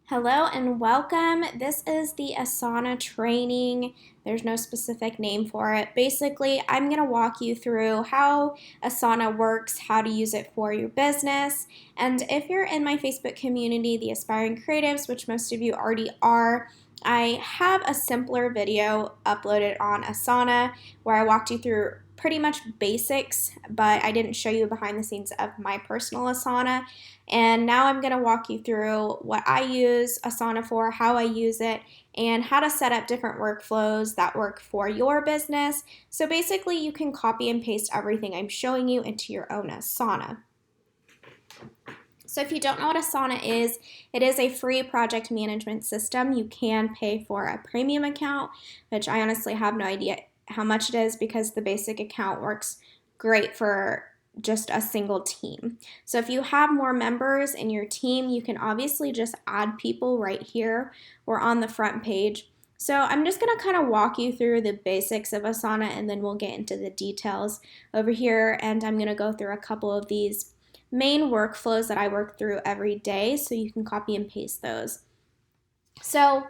Hello and welcome. This is the Asana training. There's no specific name for it. Basically, I'm going to walk you through how Asana works, how to use it for your business. And if you're in my Facebook community, the Aspiring Creatives, which most of you already are, I have a simpler video uploaded on Asana where I walked you through pretty much basics, but I didn't show you behind the scenes of my personal Asana. And now I'm going to walk you through what I use Asana for, how I use it, and how to set up different workflows that work for your business. So basically, you can copy and paste everything I'm showing you into your own Asana. So if you don't know what Asana is, it is a free project management system. You can pay for a premium account, which I honestly have no idea how much it is because the basic account works great for just a single team. So if you have more members in your team, you can obviously just add people right here or on the front page. So I'm just going to kind of walk you through the basics of Asana and then we'll get into the details over here, and I'm going to go through a couple of these main workflows that I work through every day so you can copy and paste those. So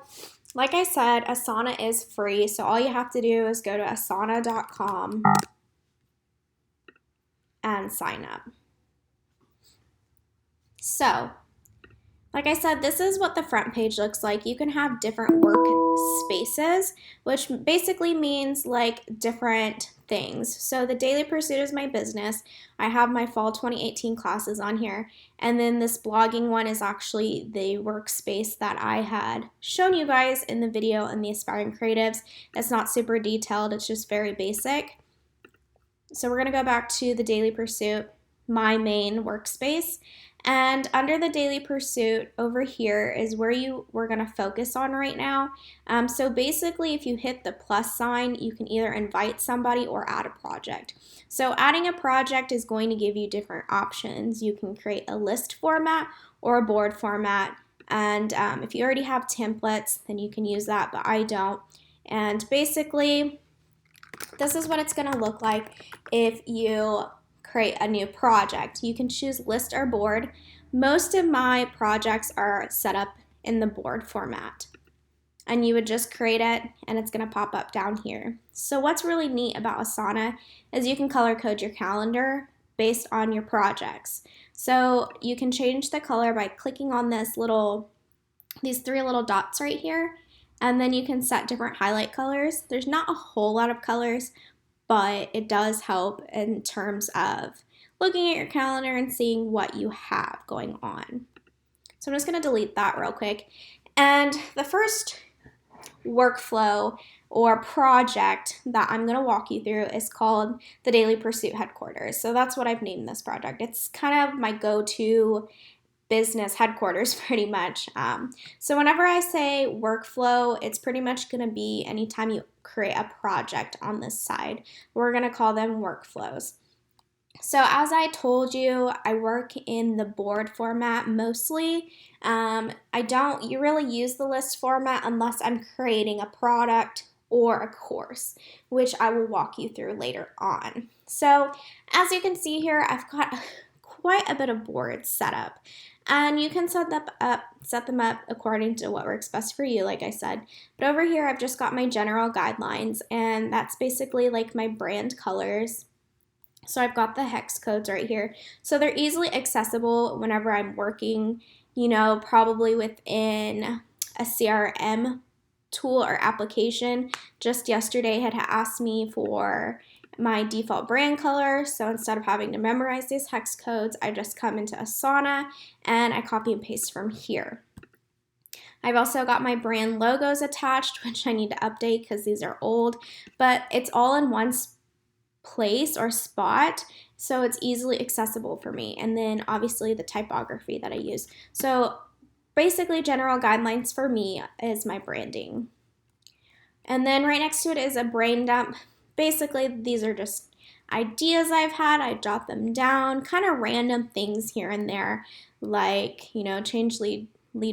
like I said, Asana is free, so all you have to do is go to asana.com and sign up. So, like I said, this is what the front page looks like. You can have different work spaces, which basically means like different things. So the Daily Pursuit is my business. I have my fall 2018 classes on here. And then this blogging one is actually the workspace that I had shown you guys in the video in the Aspiring Creatives. It's not super detailed, it's just very basic. So we're going to go back to the Daily Pursuit, my main workspace. And under the Daily Pursuit over here is where we're going to focus on right now. So basically, if you hit the plus sign, you can either invite somebody or add a project. So adding a project is going to give you different options. You can create a list format or a board format. And if you already have templates, then you can use that, but I don't. And basically, this is what it's going to look like if you create a new project. You can choose list or board. Most of my projects are set up in the board format. And you would just create it and it's going to pop up down here. So what's really neat about Asana is you can color code your calendar based on your projects. So you can change the color by clicking on these three little dots right here. And then you can set different highlight colors. There's not a whole lot of colors, but it does help in terms of looking at your calendar and seeing what you have going on. So I'm just going to delete that real quick. And the first workflow or project that I'm going to walk you through is called the Daily Pursuit Headquarters. So that's what I've named this project. It's kind of my go-to business headquarters pretty much. So whenever I say workflow, it's pretty much going to be anytime you create a project on this side. We're going to call them workflows. So as I told you, I work in the board format mostly. I don't really use the list format unless I'm creating a product or a course, which I will walk you through later on. So as you can see here, I've got quite a bit of boards set up. And you can set them up according to what works best for you, like I said. But over here, I've just got my general guidelines, and that's basically like my brand colors. So I've got the hex codes right here. So they're easily accessible whenever I'm working, probably within a CRM tool or application. Just yesterday had asked me for my default brand color, so instead of having to memorize these hex codes, I just come into Asana and I copy and paste from here. I've also got my brand logos attached, which I need to update because these are old, but it's all in one place or spot, so it's easily accessible for me. And then obviously the typography that I use. So basically general guidelines for me is my branding. And then right next to it is a brain dump. Basically, these are just ideas I've had. I jot them down, kind of random things here and there, like, change lead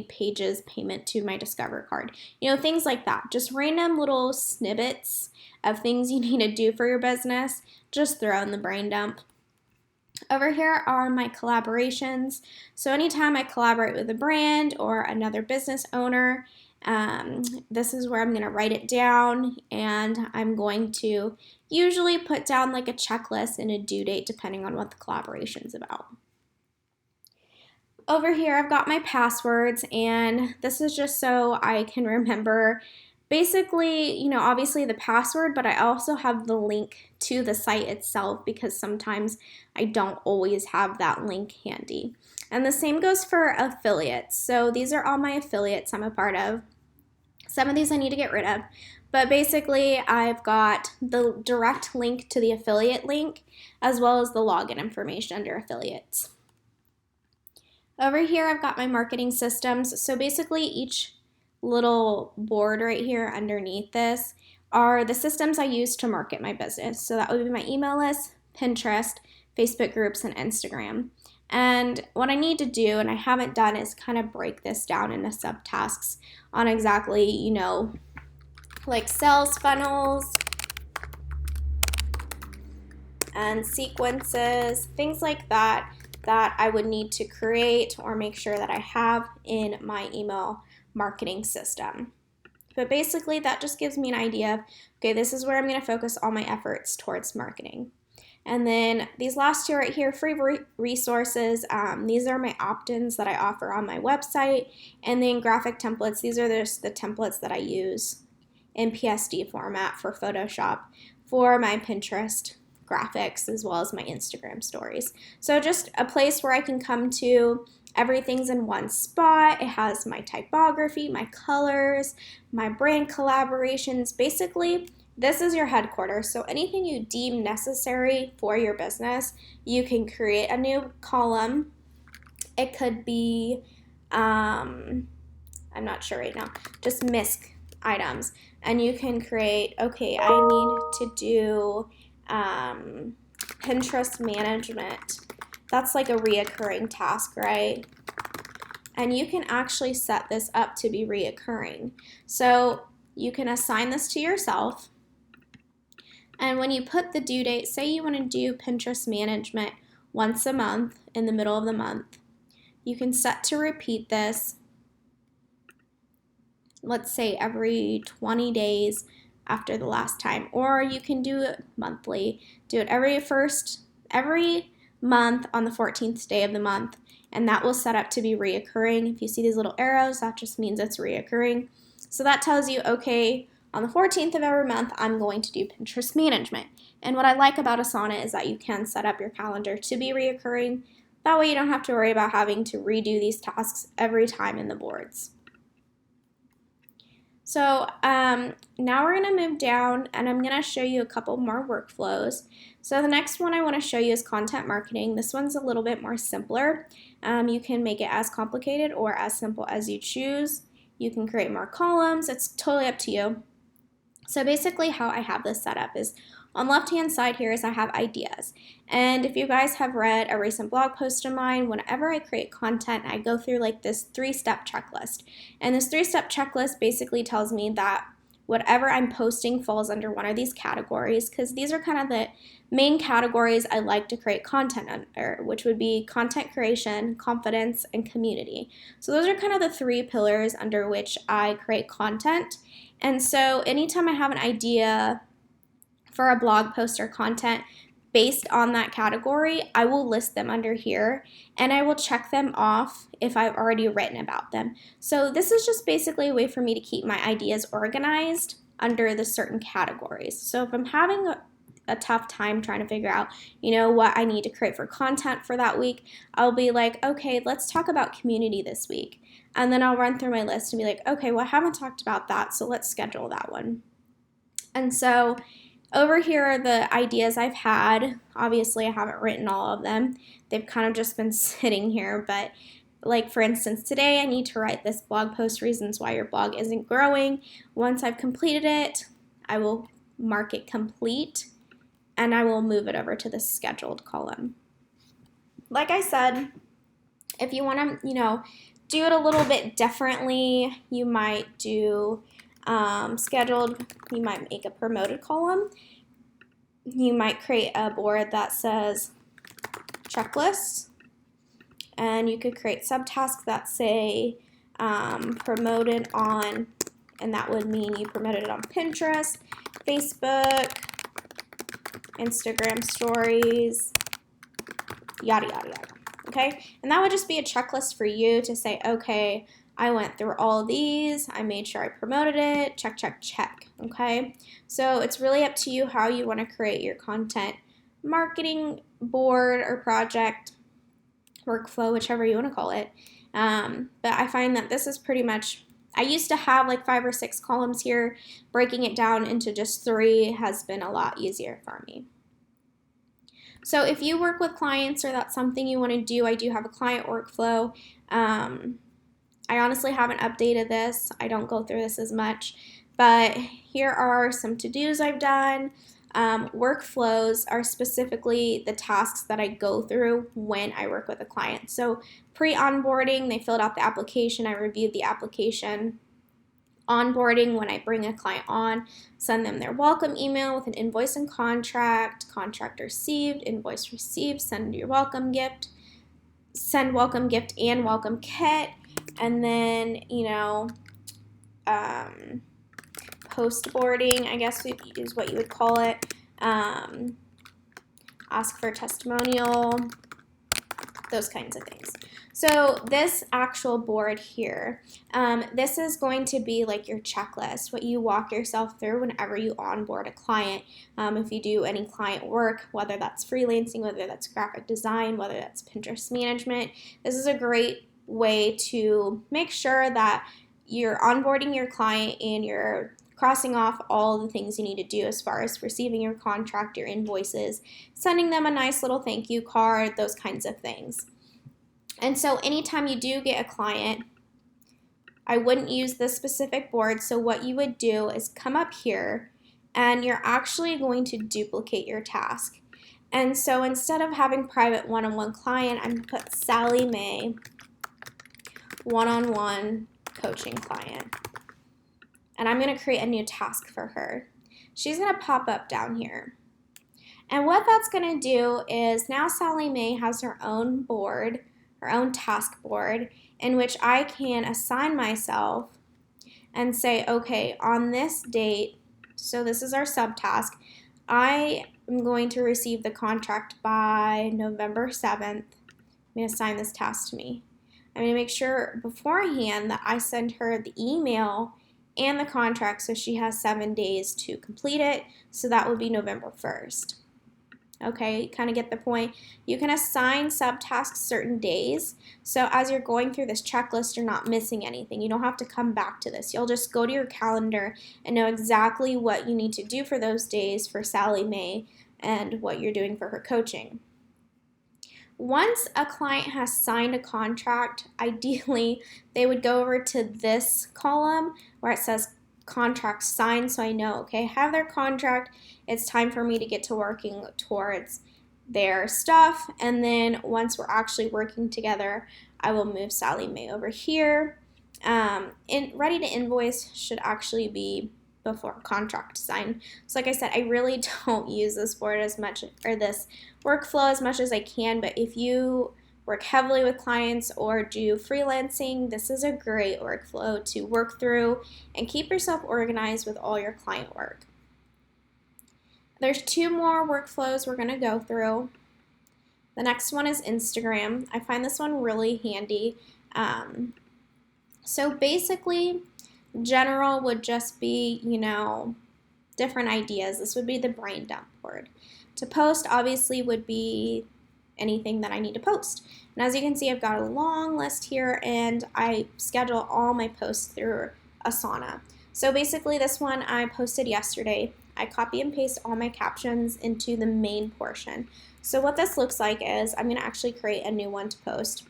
pages, payment to my Discover card, things like that. Just random little snippets of things you need to do for your business, just throw in the brain dump. Over here are my collaborations. So anytime I collaborate with a brand or another business owner, this is where I'm going to write it down, and I'm going to usually put down like a checklist and a due date depending on what the collaboration is about. Over here I've got my passwords, and this is just so I can remember basically, obviously the password, but I also have the link to the site itself because sometimes I don't always have that link handy. And the same goes for affiliates. So these are all my affiliates I'm a part of. Some of these I need to get rid of, but basically I've got the direct link to the affiliate link as well as the login information under affiliates. Over here I've got my marketing systems. So basically each little board right here underneath this are the systems I use to market my business. So that would be my email list, Pinterest, Facebook groups, and Instagram. And what I need to do, and I haven't done, is kind of break this down into subtasks on exactly, like sales funnels and sequences, things like that I would need to create or make sure that I have in my email marketing system. But basically that just gives me an idea of, okay, this is where I'm going to focus all my efforts towards marketing. And then these last two right here, free resources, these are my opt-ins that I offer on my website. And then graphic templates, these are just the templates that I use in PSD format for Photoshop for my Pinterest graphics as well as my Instagram stories. So just a place where I can come to. Everything's in one spot. It has my typography, my colors, my brand collaborations. Basically, this is your headquarters. So anything you deem necessary for your business, you can create a new column. It could be, I'm not sure right now, just MISC items. And you can create, okay, I need to do Pinterest management. That's like a reoccurring task, right? And you can actually set this up to be reoccurring. So you can assign this to yourself. And when you put the due date, say you want to do Pinterest management once a month in the middle of the month, you can set to repeat this, let's say every 20 days after the last time, or you can do it monthly. Do it every month on the 14th day of the month, and that will set up to be reoccurring. If you see these little arrows, that just means it's reoccurring. So that tells you, okay, on the 14th of every month, I'm going to do Pinterest management. And what I like about Asana is that you can set up your calendar to be reoccurring. That way you don't have to worry about having to redo these tasks every time in the boards. So now we're going to move down, and I'm going to show you a couple more workflows. So the next one I want to show you is content marketing. This one's a little bit more simpler. You can make it as complicated or as simple as you choose. You can create more columns. It's totally up to you. So basically how I have this set up is on the left-hand side here is I have ideas. And if you guys have read a recent blog post of mine, whenever I create content, I go through like this 3-step checklist. And this 3-step checklist basically tells me that whatever I'm posting falls under one of these categories, because these are kind of the main categories I like to create content under, which would be content creation, confidence, and community. So those are kind of the 3 pillars under which I create content. And so anytime I have an idea for a blog post or content based on that category, I will list them under here, and I will check them off if I've already written about them. So this is just basically a way for me to keep my ideas organized under the certain categories. So if I'm having a tough time trying to figure out, what I need to create for content for that week, I'll be like, okay, let's talk about community this week. And then I'll run through my list and be like, okay, well, I haven't talked about that, so let's schedule that one. And so over here are the ideas I've had. Obviously, I haven't written all of them. They've kind of just been sitting here, but like for instance, today I need to write this blog post, reasons why your blog isn't growing. Once I've completed it, I will mark it complete, and I will move it over to the scheduled column. Like I said, if you want to, do it a little bit differently, you might do scheduled, you might make a promoted column. You might create a board that says checklists, and you could create subtasks that say promoted on, and that would mean you promoted it on Pinterest, Facebook, Instagram stories, yada, yada, yada, okay? And that would just be a checklist for you to say, okay, I went through all of these, I made sure I promoted it, check, check, check, okay? So it's really up to you how you want to create your content marketing board or project, workflow, whichever you want to call it. But I find that this is pretty much, I used to have like 5 or 6 columns here. Breaking it down into just 3 has been a lot easier for me. So if you work with clients or that's something you want to do, I do have a client workflow. I honestly haven't updated this. I don't go through this as much, but here are some to-dos I've done. Workflows are specifically the tasks that I go through when I work with a client. So pre-onboarding, they filled out the application, I reviewed the application. Onboarding, when I bring a client on, send them their welcome email with an invoice and contract received, invoice received, send your welcome gift, send welcome gift and welcome kit, and then, post boarding, I guess is what you would call it. Ask for a testimonial, those kinds of things. So this actual board here, this is going to be like your checklist, what you walk yourself through whenever you onboard a client. If you do any client work, whether that's freelancing, whether that's graphic design, whether that's Pinterest management, this is a great way to make sure that you're onboarding your client and you're crossing off all the things you need to do as far as receiving your contract, your invoices, sending them a nice little thank you card, those kinds of things. And so anytime you do get a client, I wouldn't use this specific board. So what you would do is come up here and you're actually going to duplicate your task. And so instead of having private one-on-one client, I'm going to put Sally Mae one-on-one coaching client. And I'm going to create a new task for her. She's going to pop up down here. And what that's going to do is now Sally Mae has her own board, her own task board, in which I can assign myself and say, okay, on this date, so this is our subtask, I am going to receive the contract by November 7th. I'm going to assign this task to me. I'm going to make sure beforehand that I send her the email and the contract so she has 7 days to complete it. So that would be November 1st. Okay, you kind of get the point. You can assign subtasks certain days. So as you're going through this checklist, you're not missing anything. You don't have to come back to this. You'll just go to your calendar and know exactly what you need to do for those days for Sally Mae and what you're doing for her coaching. Once a client has signed a contract, ideally they would go over to this column where it says contract signed, so I know, okay, I have their contract, it's time for me to get to working towards their stuff. And then once we're actually working together, I will move Sally Mae over here. Ready to invoice should actually be before contract sign. So like I said, I really don't use this board as much, or this workflow as much as I can, but if you work heavily with clients or do freelancing, this is a great workflow to work through and keep yourself organized with all your client work. There's 2 more workflows we're going to go through. The next one is Instagram. I find this one really handy. So basically, general would just be, different ideas. This would be the brain dump board. To post, obviously, would be anything that I need to post. And as you can see, I've got a long list here, and I schedule all my posts through Asana. So basically, this one I posted yesterday. I copy and paste all my captions into the main portion. So what this looks like is I'm going to actually create a new one to post.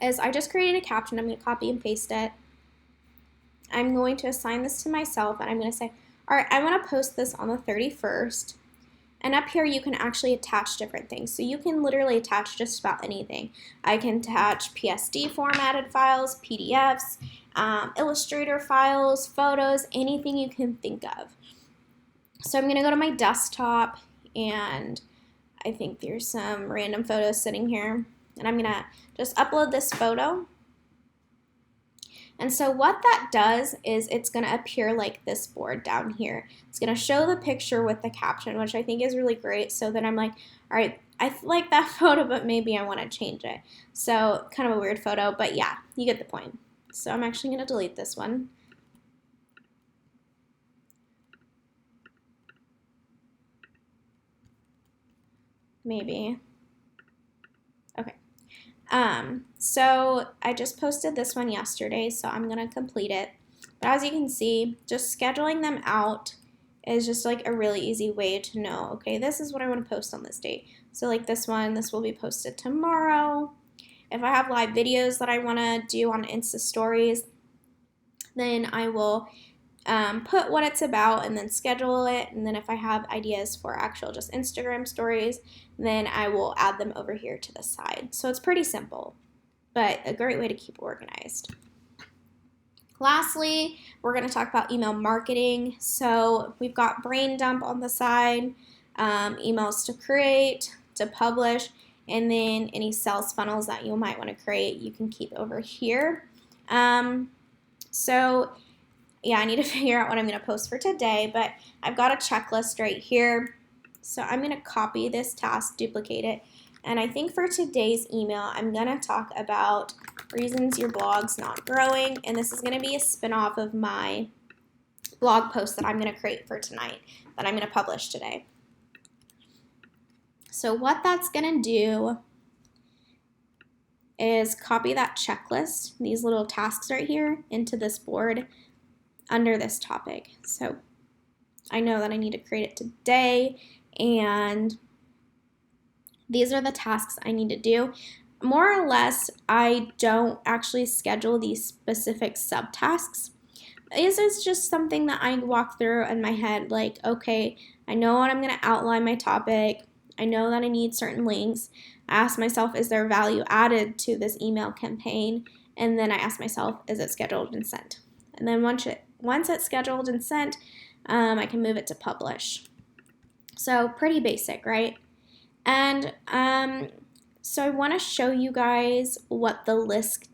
I just created a caption. I'm going to copy and paste it. I'm going to assign this to myself, and I'm going to say, all right, I want to post this on the 31st. And up here, you can actually attach different things. So you can literally attach just about anything. I can attach PSD formatted files, PDFs, Illustrator files, photos, anything you can think of. So I'm going to go to my desktop, and I think there's some random photos sitting here, and I'm gonna just upload this photo. And so what that does is it's gonna appear like this board down here. It's gonna show the picture with the caption, which I think is really great. So then I'm like, all right, I like that photo, but maybe I wanna change it. So kind of a weird photo, but yeah, you get the point. So I'm actually gonna delete this one. Maybe. Okay. So I just posted this one yesterday, so I'm gonna complete it. But as you can see, just scheduling them out is just like a really easy way to know, okay, this is what I want to post on this date. So like this one, this will be posted tomorrow. If I have live videos that I want to do on Insta stories, then I will put what it's about and then schedule it. And then if I have ideas for actual just Instagram stories, then I will add them over here to the side. So it's pretty simple, but a great way to keep organized. Lastly, we're going to talk about email marketing. So we've got brain dump on the side, emails to create, to publish, and then any sales funnels that you might want to create, you can keep over here. So yeah, I need to figure out what I'm going to post for today, but I've got a checklist right here. So I'm going to copy this task, duplicate it, and I think for today's email, I'm going to talk about reasons your blog's not growing, and this is going to be a spin-off of my blog post that I'm going to create for tonight that I'm going to publish today. So what that's going to do is copy that checklist, these little tasks right here, into this board under this topic. So I know that I need to create it today, and these are the tasks I need to do. More or less, I don't actually schedule these specific subtasks. This is just something that I walk through in my head, like, okay, I know what I'm going to outline my topic. I know that I need certain links. I ask myself, is there value added to this email campaign? And then I ask myself, is it scheduled and sent? And then once it's scheduled and sent, I can move it to publish. So pretty basic, right? And so I want to show you guys what the list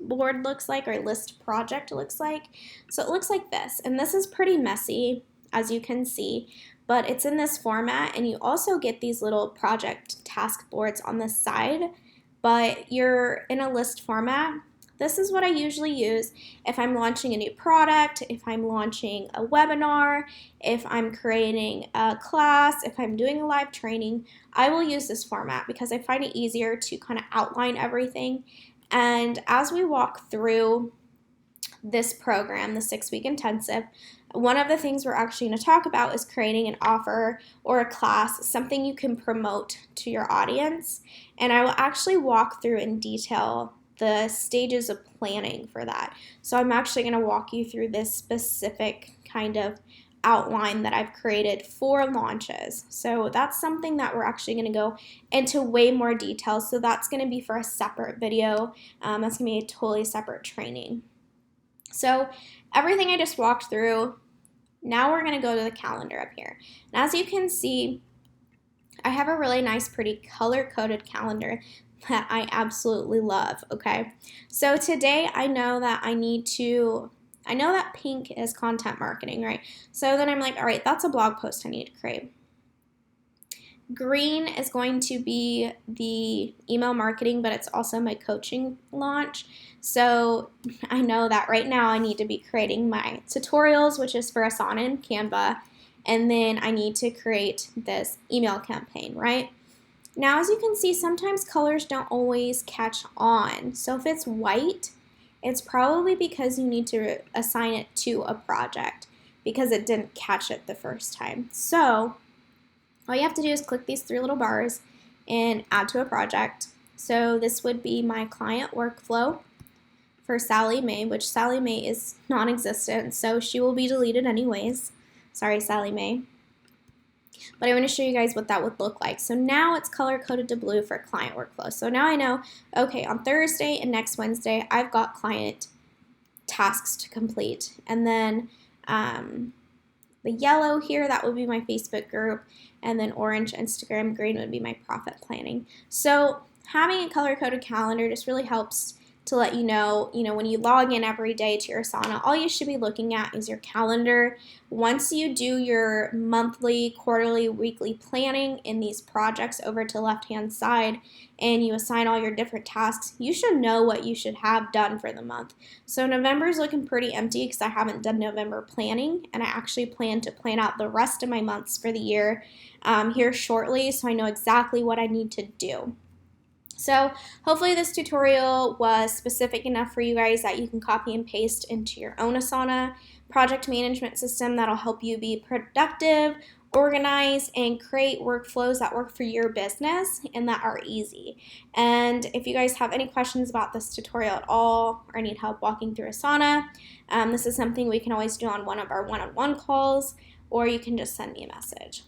board looks like, or list project looks like. So it looks like this, and this is pretty messy, as you can see, but it's in this format, and you also get these little project task boards on the side, but you're in a list format. This is what I usually use if I'm launching a new product, if I'm launching a webinar, if I'm creating a class, if I'm doing a live training. I will use this format because I find it easier to kind of outline everything. And as we walk through this program, the 6-week intensive, one of the things we're actually going to talk about is creating an offer or a class, something you can promote to your audience. And I will actually walk through in detail the stages of planning for that. So I'm actually going to walk you through this specific kind of outline that I've created for launches. So that's something that we're actually going to go into way more detail. So that's going to be for a separate video. That's going to be a totally separate training. So everything I just walked through, now we're going to go to the calendar up here. And as you can see, I have a really nice, pretty color-coded calendar that I absolutely love, okay? So today I know that I know that pink is content marketing, right? So then I'm like, all right, that's a blog post I need to create. Green is going to be the email marketing, but it's also my coaching launch. So I know that right now I need to be creating my tutorials, which is for Asana and Canva, and then I need to create this email campaign, right? Now, as you can see, sometimes colors don't always catch on. So if it's white, it's probably because you need to assign it to a project because it didn't catch it the first time. So all you have to do is click these 3 little bars and add to a project. So this would be my client workflow for Sally Mae, which Sally Mae is non-existent, so she will be deleted anyways. Sorry, Sally Mae. But I want to show you guys what that would look like. So now it's color-coded to blue for client workflow. So now I know, okay, on Thursday and next Wednesday, I've got client tasks to complete. And then The yellow here, that would be my Facebook group, and then orange Instagram, green would be my profit planning. So having a color-coded calendar just really helps to let you know, when you log in every day to your Asana, all you should be looking at is your calendar. Once you do your monthly, quarterly, weekly planning in these projects over to the left-hand side and you assign all your different tasks, you should know what you should have done for the month. So November is looking pretty empty because I haven't done November planning, and I actually plan to plan out the rest of my months for the year here shortly, so I know exactly what I need to do. So hopefully this tutorial was specific enough for you guys that you can copy and paste into your own Asana project management system that'll help you be productive, organize, and create workflows that work for your business and that are easy. And if you guys have any questions about this tutorial at all or need help walking through Asana, this is something we can always do on one of our one-on-one calls, or you can just send me a message.